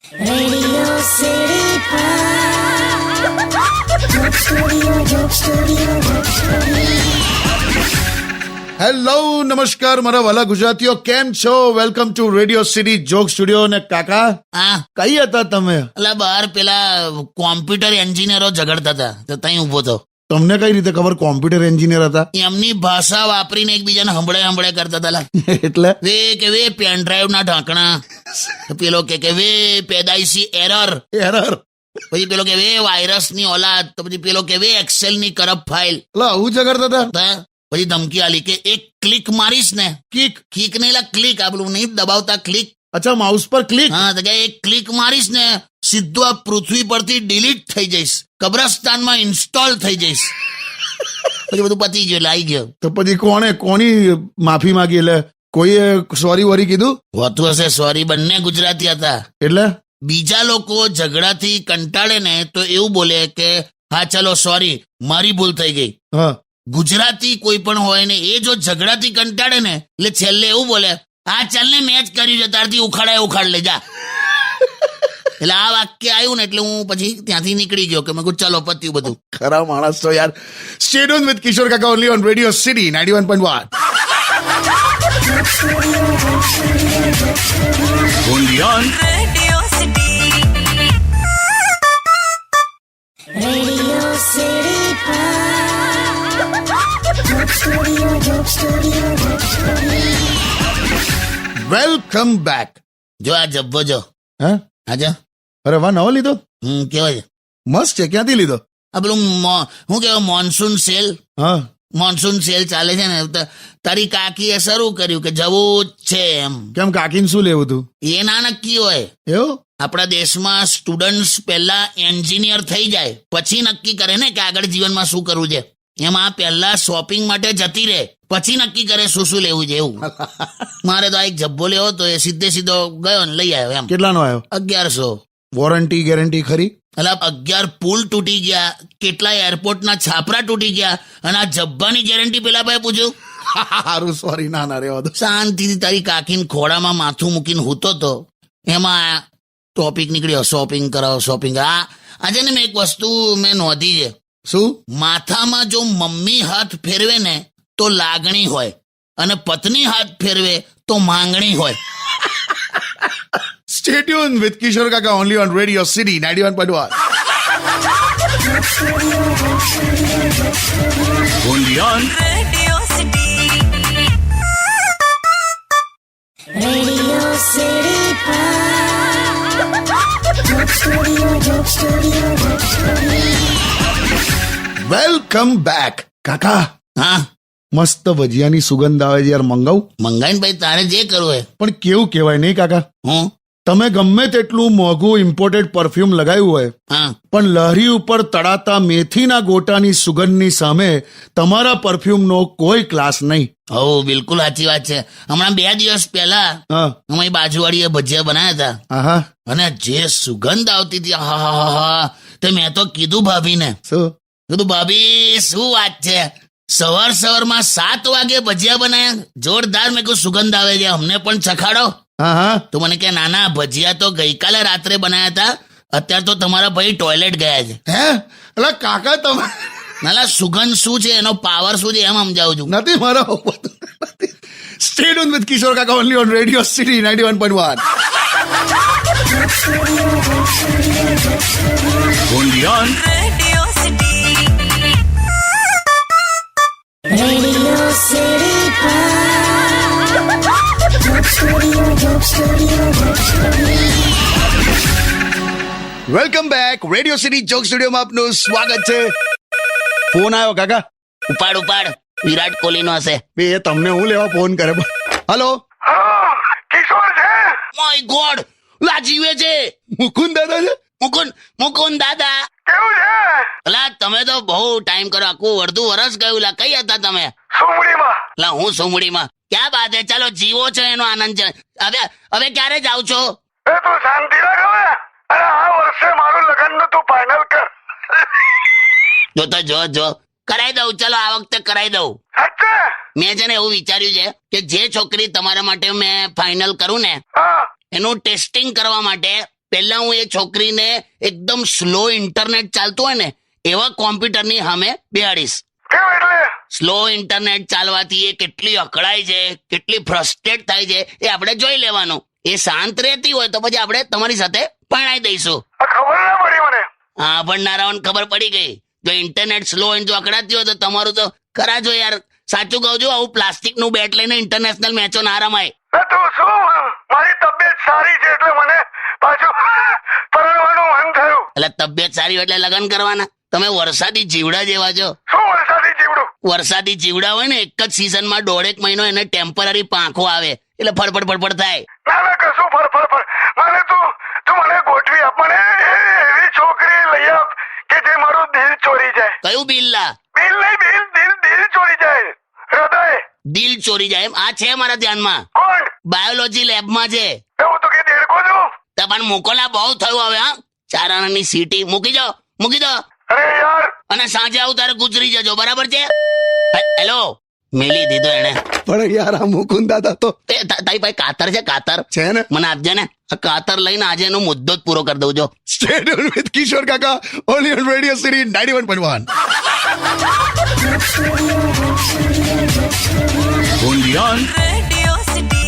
Radio City Joke Studio, Joke Studio, Joke Studio. Hello નમસ્કાર મારા વાલા ગુજરાતીઓ, કેમ છો? Welcome to radio city joke studio. ને કાકા, હા કઈ હતા તમે? એટલે બહાર પેલા કોમ્પ્યુટર એન્જિનિયરો ઝઘડતા હતા તો ત્યાં ઉભો હતો. તમને કઈ રીતે ખબર કોમ્પ્યુટર એન્જિનિયર હતા? એમની ભાષા વાપરીને એકબીજાને હંભળે કરતા હતા. એટલે વે કે વે પેન ડ્રાઈવ ના ઢાંકણા, પેલો કે વે પેદાઈશી એરર, પછી પેલો કે વે વાયરસ ની ઓલાદ, તો પછી પેલો કે વે એક્સેલ ની કરપ ફાઇલ. આવું ઝઘડતા હતા? તો પછી ધમકી આલી કે એક ક્લિક મારીશ ને, કિક નહીં લા ક્લિક, આ પેલું નહીં દબાવતા ક્લિક. અચ્છા, માઉસ પર ક્લિક. હા, તો કે એક ક્લિક મારીશ ને સીધું આ પૃથ્વી પરથી ડિલીટ થઈ જઈશ, કબ્રસ્તાનમાં ઇન્સ્ટોલ થઈ જઈશ. પછી બધું પતી ગયું એટલે આવી ગયો. તો પછી કોની માફી માંગી? એટલે કોઈએ સોરી વરી કીધું હોતું હશે સોરી. બંને ગુજરાતી હતા. એટલે બીજા લોકો ઝઘડાથી કંટાળે ને તો એવું બોલે કે હા ચલો સોરી, મારી ભૂલ થઈ ગઈ. હા, ગુજરાતી કોઈ પણ હોય ને એ જો ઝઘડાથી કંટાળે ને એટલે છેલ્લે એવું બોલે હા ચાલ ને મેચ કર્યું છે, તારથી ઉખાડ લે જા. એટલે આ વાક્ય આવ્યું ને એટલે હું પછી ત્યાંથી નીકળી ગયો કે મેં કહ્યું ચલો પત્યું બધું. ખરા માણસ તો યાર. સ્ટે ટ્યુન વિથ કિશોર કાકા only on radio city 91.1. Radio City Joke Studio, Joke Studio, Joke Studio. Welcome back. જો આ જબ્બો જો, હા, આજા અરે વાહ, નવો લીધો? કેવાય છે મસ્ત છે. ક્યાંથી લીધો? આ પેલું શું કેવાય મોન્સૂન સેલ. હા, મોન્સૂન સેલ ચાલે છે ને, તો તારી કાકીએ શરૂ કર્યું કે જવું જ છે એમ. કેમ, કાકીને શું લેવું હતું? એ ના નક્કી હોય. એવું? આપણા દેશમાં સ્ટુડન્ટ્સ પહેલા એન્જિનિયર થઈ જાય પછી નક્કી કરે ને કે આગળ જીવનમાં શું કરવું છે. એમાં પહેલા શોપિંગ માટે જતી રહે પછી નક્કી કરે શું શું લેવું છે એવું. મારે તો આ એક જબ્બો લેવો તો એ સીધો ગયો ને લઈ આવ્યો એમ. કેટલાનો આવ્યો? 1100. વોરંટી ગેરંટી ખરી? એટલે 11 પુલ તૂટી ગયા, કેટલાય એરપોર્ટના છાપરા તૂટી ગયા, અને આ જબ્બાની ગેરંટી પેલા ભાઈ પૂછ્યું. સારું, સોરી. ના રહેવા દો. શાંતિથી તારી કાકીને ખોડામાં માથું મૂકીને હૂતો તો એમાં ટોપિક નીકળ્યો શોપિંગ કરાવો, શોપિંગ. આજે ને મેં એક વસ્તુ મેં નોંધી છે. શું? માથામાં જો મમ્મી હાથ ફેરવે ને તો લાગણી હોય, અને પત્ની હાથ ફેરવે તો માંગણી હોય. સ્ટે ટ્યુન વિથ કિશોર કાકા only on radio city 91.1. Radio City Joke Studio, Joke Studio, Joke Studio. Welcome back. કાકા, હા, મસ્ત ભજીયાની સુગંધ આવે છે યાર, મંગાવું? મંગાઈને ભાઈ તારે જે કરવું હોય. પણ કેવું કહેવાય નહીં કાકા? હું તમે ગમે તેટલું મોંઘું ઇમ્પોર્ટેડ પરફ્યુમ લગાવ્યું હોય, હા પણ લહેરી ઉપર તળાતા મેથીના ગોટાની સુગંધની સામે તમારા પરફ્યુમનો કોઈ ક્લાસ નહીં. હો, બિલકુલ સાચી વાત છે. હમણાં 2 દિવસ પહેલા હા, અમારી બાજુવાળીએ ભજીયા બનાવ્યા હતા, આહા, અને જે સુગંધ આવતી હતી, હા, તો મેં તો કીધું ભાભીને, શું? કીધું ભાભી શું વાત છે, સવારમાં 7 વાગે ભજીયા બનાયા, જોરદાર. મેં કહ્યું સુગંધ આવે છે, અમને પણ ચખાડો. હા હા, તો મને કે નાના, ભજીયા તો ગઈકાલે રાત્રે બનાયા હતા, અત્યારે તો તમારા ભાઈ ટોયલેટ ગયા છે. હે? એટલે કાકા તમે નાલા, સુગંધ શું છે, એનો પાવર શું છે એમ સમજાવું છું. નથી મારો. સ્ટે ટ્યુન વિથ કિશોર કાકા only on radio city 91.1. Radio City Joke Studio, Joke Studio, Joke Studio. Welcome back. Radio city joke સ્ટુડિયોમાં આપનું સ્વાગત છે. ફોન આવ્યો કાકા. ઉપાડ, વિરાટ કોહલી નો હશે. બે તમને હું લેવા ફોન કરે? હલો, કિશોર છે? માય ગોડ, લા જીવે છે. મુકુંદ દાદા છે? મુકુંદ દાદા. કેવું છે? અલા તમે તો બહુ ટાઈમ કરો, આખું અડધું વર્ષ ગયું. લા કઈ હતા તમે? સુમડીમાં. લા હું સુમડીમાં. ક્યાં બાત હે, ચાલો જીવો છો એનો આનંદ છે. હવે ક્યારે જાવ છો? એ તું શાંતિ રાખ હવે. અરે આ વર્ષે મારું લગ્ન નું તું ફાઇનલ કર. જો કરાઈ દઉં, ચલો આ વખતે કરાઈ દઉં. સાચે? મેં છે ને એવું વિચાર્યું છે કે જે છોકરી તમારા માટે મેં ફાઇનલ કરું ને હા. એનું ટેસ્ટિંગ કરવા માટે પહેલા હું એ છોકરીને એકદમ સ્લો ઇન્ટરનેટ ચાલતું હોય ને એવા કોમ્પ્યુટરની સામે બેહાડીશ. કેમ એટલે? સ્લો ઇન્ટરનેટ ચાલવાથી એ કેટલી અકળાય છે, કેટલી ફ્રસ્ટ્રેટ થાય છે એ આપણે જોઈ લેવાનું. એ શાંત રહેતી હોય તો પછી આપણે તમારી સાથે પરણાઈ દઈશું. આ ખબર ના પડી મને. હા, ભણનારાઓને ખબર પડી ગઈ. જો ઇન્ટરનેટ સ્લો હોય જો અકળાતી હોય તો તમારું તો ખરા જો યાર. સાચું કહું છું, આવું પ્લાસ્ટિકનું બેટ લઈને ઇન્ટરનેશનલ મેચો ના રમાય. તું શું? મારી તબિયત સારી છે એટલે મને પાછું પરણવાનું મન થયું. એટલે તબિયત સારી હોય એટલે લગ્ન કરવાના? તમે વરસાદી જીવડા જેવા છો. શું વરસાદી જીવડું? વરસાદી જીવડા હોય ને એક જ સિઝનમાં 1.5 મહિનો એને ટેમ્પરરી પાંખો આવે એટલે ફડફડ ફડફડ થાય. ના ના કશું ફર મને તું મને ગોઠવી આપ. મને એવી છોકરી લઈ આપ કે જે મારું દિલ ચોરી જાય. કયું બિલ્લા? દિલ નહીં, દિલ ચોરી જાય. હૃદય. દિલ ચોરી જાય એમ? આ છે મારા ધ્યાનમાં. કોણ? બાયોલોજી લેબમાં છે. હું તો કે દેડકો છું. પણ મોકલા બહુ થયું હવે. હા, 4 આનાની સીટી મૂકી દો. અરે યાર. અને સાંજે આવું તારે ગુજરી જજો, બરાબર છે? હેલો, મેલી દીધો એને. પણ યાર આ મુકુંદ દાદા તો તારી પાસે કાતર છે? કાતર છે ને? મને આપજે ને. આ કાતર લઈને આજે એનો મુદ્દો જ પૂરો કરી દઉં. જો સ્ટે ટ્યુન્ડ વિથ કિશોર કાકા only on radio city 91.1. Only on Radio City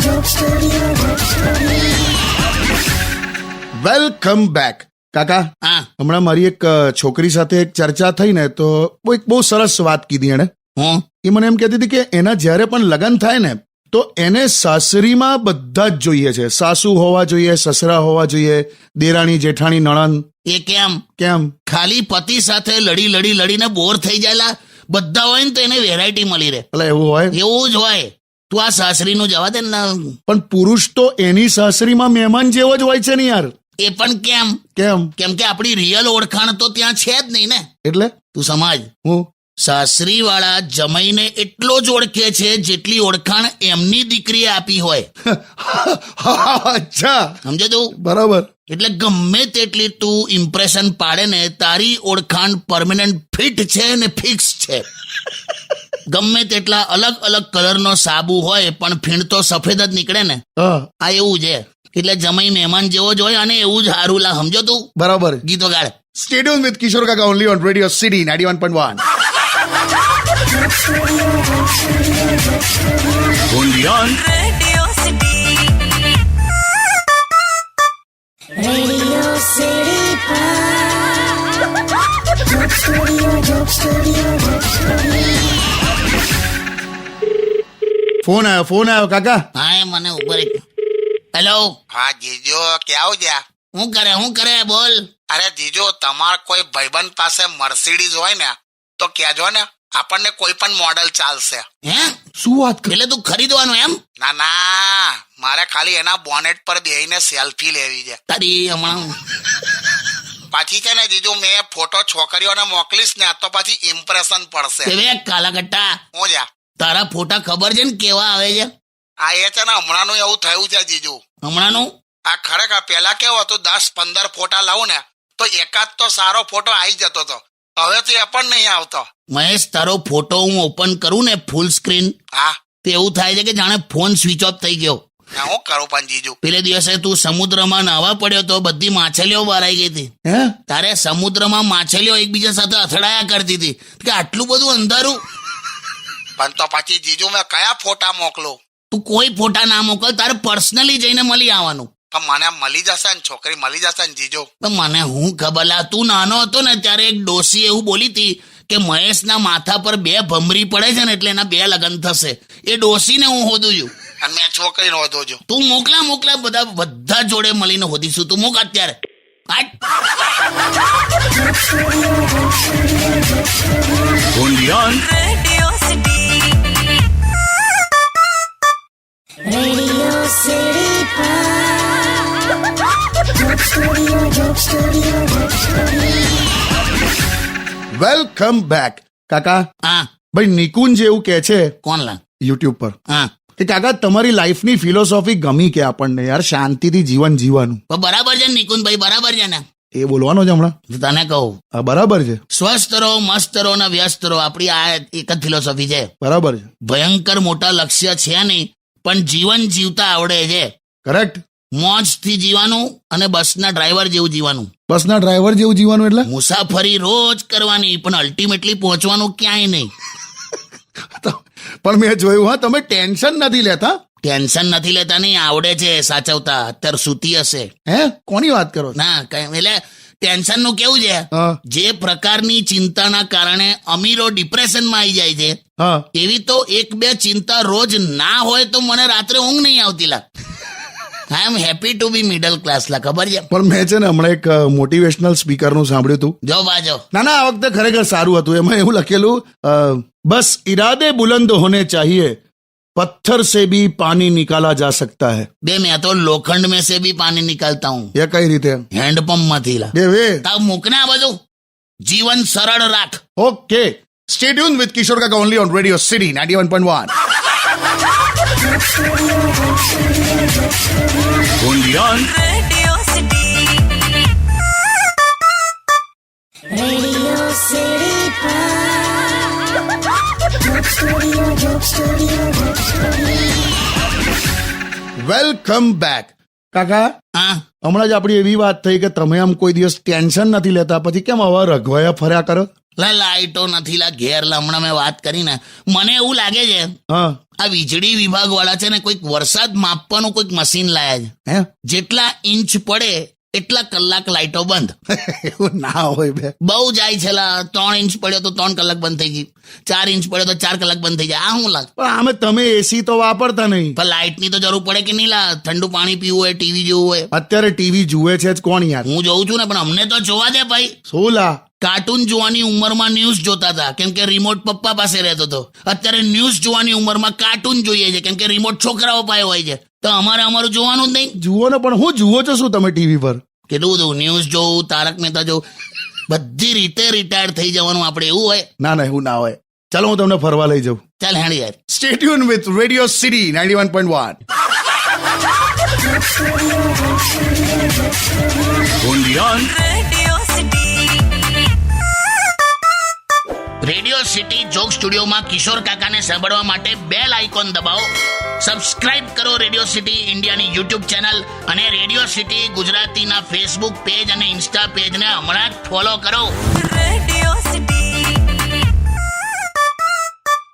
Joke Studio. Welcome back. કાકા, હા. હમણાં મારી એક છોકરી સાથે એક ચર્ચા થઈ ને તો એક બહુ સરસ વાત કીધી એણે. હું એ મને એમ કહેતી હતી કે એના જ્યારે પણ લગ્ન થાય ને તો એને સાસરીમાં બધા જ જોઈએ છે. સાસુ હોવા જોઈએ, સસરા હોવા જોઈએ, દેરાણી જેઠાણી નણંદ. એ કેમ? કેમ? ખાલી પતિ સાથે લડીને બોર થઈ જાયેલા બધા હોય ને તો એને વેરાયટી મળી રહે. એટલે એવું હોય? એવું જ હોય. તું આ સાસરીનું જવા દે ને. પણ પુરુષ તો એની સાસરીમાં મહેમાન જેવો જ હોય છે ને યાર. એ પણ કેમ? કેમ કે આપણી રિયલ ઓળખાણ તો ત્યાં છે જ નહીં ને. એટલે તું સમજ, હું સાસરી વાળા જમાઈને એટલો જ ઓળખે છે જેટલી ઓળખાણ એમની દીકરીએ આપી હોય. અચ્છા, સમજે તું? બરાબર. એટલે ગમે તેટલી તું ઇમ્પ્રેશન પાડે ને તારી ઓળખાણ પરમેનન્ટ ફિટ છે ને ફિક્સ છે. ગમે તેટલા અલગ અલગ કલરનો સાબુ હોય પણ ફીણ તો સફેદ જ નીકળે ને. હા, આ એવું છે. એટલે જમાઈ મહેમાન જેવો જ હોય અને એવું જ હારું લા. સમજો તું? બરાબર. ગીતો ગાળ. સ્ટે ટ્યુન્ડ વિથ કિશોર કાકા only on radio city 91.1. Only on Radio City Joke Studio. Phone આવ્યો કાકા. હા, એ મને ઉપર એક. હેલો, હા જીજો, ક્યાં ગયા? હું કરે બોલ. અરે જીજો, તમાર કોઈ ભાઈબંધ પાસે મર્સિડીઝ હોય ને તો કહેજો ને, આપણને કોઈ પણ મોડલ ચાલશે. હે? શું વાત કરે? એટલે તું ખરીદવાનું એમ? ના, મારે ખાલી એના બોનેટ પર બેહીને સેલ્ફી લેવી છે. તારી હમણાં પાછી છે ને જીજુ, મેં ફોટો છોકરીઓને મોકલીશ ને તો પછી ઇમ્પ્રેશન પડશે. હવે કાલા કટ્ટા, હું જા તારા ફોટા ખબર છે ને કેવા આવે છે? આ એ છે ને હમણાંનું એવું થયું છે જીજુ. હમણાંનું? આ ખરેખર પેલા કેવું હતું, 10-15 ફોટા લાવું ને તો એકાદ તો સારો ફોટો આવી જતો હતો. હવે તો એ પણ નહીં આવતો. મહેશ, તારો ફોટો હું ઓપન કરું ને ફૂલ સ્ક્રીન, હા, તો એવું થાય છે કે જાણે ફોન સ્વિચ ઓફ થઈ ગયો. ના હું કરું પણ જીજુ. પેલે દિવસે તું સમુદ્રમાં નાહવા પડ્યો તો બધી માછલીઓ બહાર આવી ગઈ હતી. હે? તારે સમુદ્રમાં માછલીઓ એકબીજા સાથે અથડાયા કરતી હતી કે આટલું બધું અંધારું. પણ તો પછી જીજુ મેં કયા ફોટા મોકલું? તું કોઈ ફોટા ના મોકલ, તારે પર્સનલી જઈને મળી આવવાનું. પણ મને મળી જશે ને, છોકરી મળી જશે ને જીજુ? તો મને હું ખબર લા, તું નાનો હતો ને ત્યારે એક ડોસી એવું બોલી હતી કે મહેશના માથા પર 2 ભમરી પડે છે ને એટલે એના 2 લગ્ન થશે. એ ડોસીને હું હોદું છું. અને મેં છોકરીને વધુ છું. તું મોકલા બધા જોડે મળીને હોદીશું. તું મોક અત્યારે. Only on Radio City Joke Studio. Welcome back. કાકા, હા, ભાઈ નિકુંજ એવું કે છે કોણ લા? યુટ્યુબ પર હા, કે કાકા તમારી લાઈફની ફિલોસોફી ગમી કે આપણને યાર શાંતિથી જીવન જીવવાનું. બરાબર છે નિકુંજભાઈ, બરાબર છે ને. એ બોલવાનો છે હમણાં. તો તને કહું, હા બરાબર છે, સ્વસ્થ રહો, મસ્ત રહો ને વ્યસ્ત રહો, આપણી આ એક જ ફિલોસોફી છે. બરાબર છે, ભયંકર મોટા લક્ષ્ય છે નહીં, પણ જીવન જીવતા આવડે છે. કરેક્ટ. મોજથી જીવાનું અને બસના ડ્રાઈવર જેવું જીવાનું. બસના ડ્રાઈવર જેવું જીવાનું એટલે મુસાફરી રોજ કરવાની, પણ અલ્ટિમેટલી પહોંચવાનું ક્યાંય નહીં. પણ મેં જોયું હા, તમે ટેન્શન નથી લેતા. ટેન્શન નથી લેતા નહીં, આવડે છે સાચવતા. અત્યારે સૂતી હશે. હે, કોની વાત કરો છો? ના કઈ એટલે ટેન્શન નું કેવું છે, હા જે પ્રકારની ચિંતાના કારણે અમીરો ડિપ્રેશનમાં આવી જાય છે, હા. એવી તો 1-2 ચિંતા રોજ ના હોય તો મને રાત્રે ઊંઘ નહીં આવતી લા. I am happy to be middle class લા, ખબર છે? પણ મેં છે ને હમણાં એક મોટિવેશનલ સ્પીકરનું સાંભળ્યું હતું. જો બાજો, ના ના, આ વખતે ખરેખર સારું હતું. એમાં એવું લખેલું, બસ ઇરાદે બુલંદ હોને ચાહીએ, પથ્થર से भी पानी निकाला जा सकता है. બે મેં તો લોખંડ में से भी पानी निकालता हूँ. એ કઈ રીતે? હેન્ડપંપ માંથી લા. બે વે. તાવ મૂકને આ બધું, જીવન સરળ રાખ. ઓકે, સ્ટે ટ્યુન વિથ કિશોર કાકા only on radio city 91.1. Radio City Joke Studio. Welcome back. કાકા, હા, હમણાં જ આપણી એવી વાત થઈ કે તમે આમ કોઈ દિવસ ટેન્શન નથી લેતા, પછી કેમ આવા રઘવાયા ફર્યા કરો? લા લાઈટો નથી લા ઘેર લા. હમણાં મેં વાત કરી ને, મને એવું લાગે છે હા. આ વીજળી વિભાગ વાળા છે ને કોઈક વરસાદ માપવાનું કોઈક મશીન લાયા છે. હે? જેટલા ઇંચ પડે એટલા કલાક લાઈટો બંધ. એવું ના હોય બે. બહુ જાય છે લા. 3 ઇંચ પડ્યો તો 3 કલાક બંધ થઈ ગઈ, 4 ઇંચ પડ્યો તો 4 કલાક બંધ થઈ જાય. આ શું લાગ? પણ આમે તમે એસી તો વાપરતા નહીં. પણ લાઇટ ની તો જરૂર પડે કે નહીં લા? ઠંડુ પાણી પીવું હોય, ટીવી જોવું હોય. અત્યારે ટીવી જુએ છે જ કોણ યાર? હું જોઉં છું ને, પણ અમને તો જોવા દે ભાઈ. શું લા? કાર્ટૂન જોવાની ઉંમરમાં ન્યૂઝ જોતા હતા, કેમ કે રિમોટ પપ્પા પાસે રહેતો હતો. અત્યારે ન્યૂઝ જોવાની ઉંમરમાં કાર્ટૂન જોઈએ છે, કેમ કે રિમોટ છોકરાઓ પાસે હોય છે. તો અમારું જોવાનું જ નહીં. જુઓ ને, પણ હું જુઓ છો શું તમે ટીવી પર? કેટલું બધું ન્યૂઝ જોવું, તારક મહેતા જોવું, બધી રીતે રિટાયર્ડ થઈ જવાનું આપણે, એવું હોય? ના ના, એવું ના હોય. ચાલો હું તમને ફરવા લઈ જાઉં. ચાલ હેડ યાર. Stay tune with radio city 91.1. Radio city joke સ્ટુડિયોમાં કિશોર કાકાને સાંભળવા માટે બેલ આઇકોન દબાવો. સબસ્ક્રાઇબ કરો રેડિયો સિટી ઇન્ડિયાની યુટ્યુબ ચેનલ, અને રેડિયો સિટી ગુજરાતીના ફેસબુક પેજ અને ઇન્સ્ટા પેજને હમણાં જ ફોલો કરો. Radio